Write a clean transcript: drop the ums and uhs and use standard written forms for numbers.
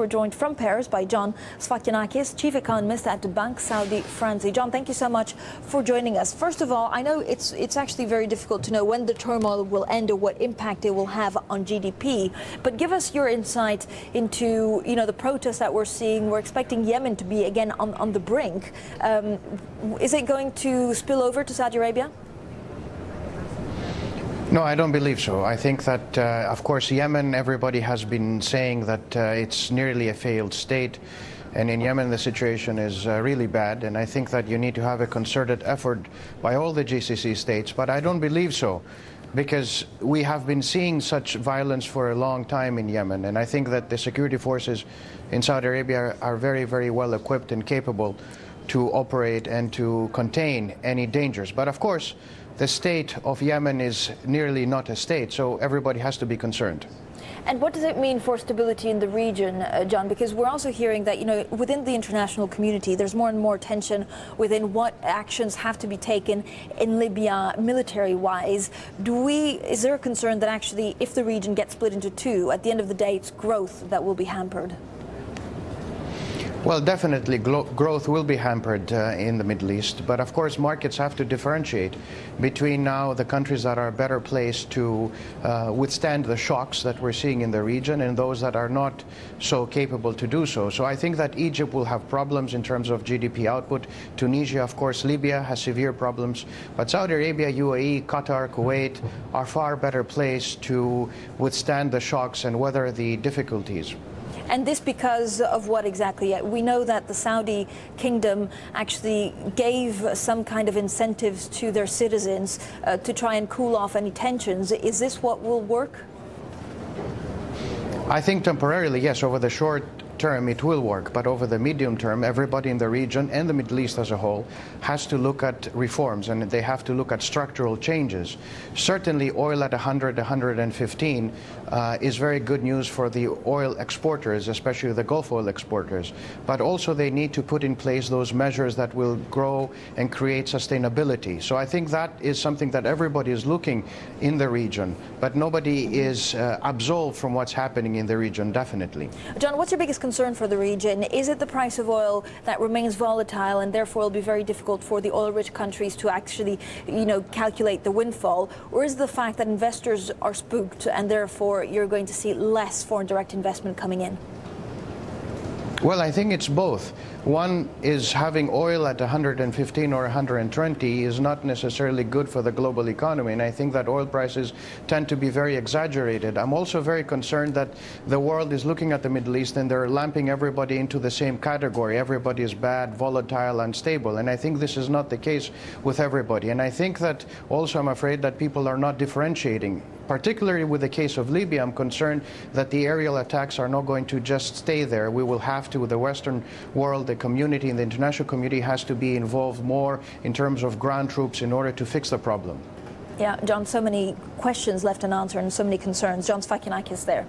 We're joined from Paris by John Sfakianakis, chief economist at Banque Saudi Fransi. John, thank you so much for joining us. First of all, I know it's actually very difficult to know when the turmoil will end or what impact it will have on GDP, but give us your insight into the protests that we're seeing. We're expecting Yemen to be again on the brink. Is it going to spill over to Saudi Arabia? No, I don't believe so. I think that, of course, Yemen, everybody has been saying that it's nearly a failed state. And in Yemen, the situation is really bad. And I think that you need to have a concerted effort by all the GCC states. But I don't believe so, because we have been seeing such violence for a long time in Yemen. And I think that the security forces in Saudi Arabia are very, very well equipped and capable to operate and to contain any dangers. But of course, the state of Yemen is nearly not a state, so everybody has to be concerned. And what does it mean for stability in the region, John? Because we're also hearing that, within the international community, there's more and more tension within what actions have to be taken in Libya military-wise. Is there a concern that actually, if the region gets split into two, at the end of the day, it's growth that will be hampered? Well, definitely growth will be hampered in the Middle East. But of course, markets have to differentiate between now the countries that are better placed to withstand the shocks that we're seeing in the region and those that are not so capable to do so. So I think that Egypt will have problems in terms of GDP output. Tunisia, of course, Libya has severe problems. But Saudi Arabia, UAE, Qatar, Kuwait are far better placed to withstand the shocks and weather the difficulties. And this because of what exactly? We know that the Saudi kingdom actually gave some kind of incentives to their citizens to try and cool off any tensions. Is this what will work? I think temporarily, yes. Over the short term, it will work. But over the medium term, everybody in the region and the Middle East as a whole has to look at reforms, and they have to look at structural changes. Certainly, oil at 100, 115 is very good news for the oil exporters, especially the Gulf oil exporters. But also they need to put in place those measures that will grow and create sustainability. So I think that is something that everybody is looking in the region, but nobody is absolved from what's happening in the region, definitely. John, what's your biggest concern for the region? Is it the price of oil that remains volatile and therefore will be very difficult for the oil-rich countries to actually, calculate the windfall? Or is it the fact that investors are spooked and therefore you're going to see less foreign direct investment coming in? Well, I think it's both. One is having oil at 115 or 120 is not necessarily good for the global economy, and I think that oil prices tend to be very exaggerated. I'm also very concerned that the world is looking at the Middle East and they're lumping everybody into the same category. Everybody is bad, volatile, unstable, and I think this is not the case with everybody. And I think that also I'm afraid that people are not differentiating. Particularly with the case of Libya, I'm concerned that the aerial attacks are not going to just stay there. We will have to, the Western world, the community and the international community has to be involved more in terms of ground troops in order to fix the problem. Yeah, John, so many questions left unanswered and so many concerns. John Sfakianakis there.